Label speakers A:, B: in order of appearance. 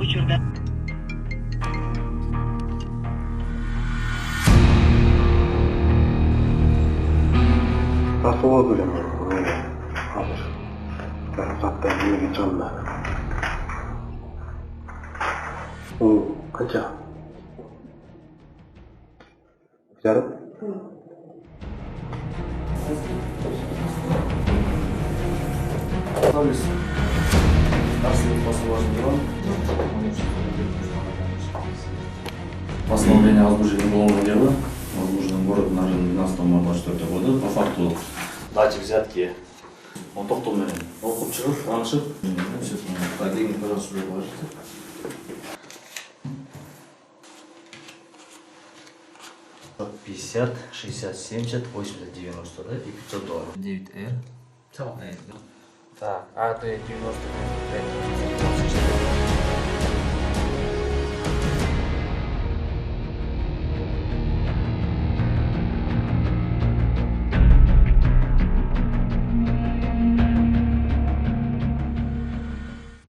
A: учурда
B: Асыла беремін қазір. Саттан неге жаннады. Қанша? Жарым?
C: Анализ. Постановление о возбуждении уголовного дела, возбужденном город на 12 марта 2024 года по факту дачи взятки. Он тоқтау менен оқып шығып, танышып, так, деньги, пожалуйста, сюда положите.
D: $50, 60, 70, 80, 90, да, и $500. 9R. Так, АД 95.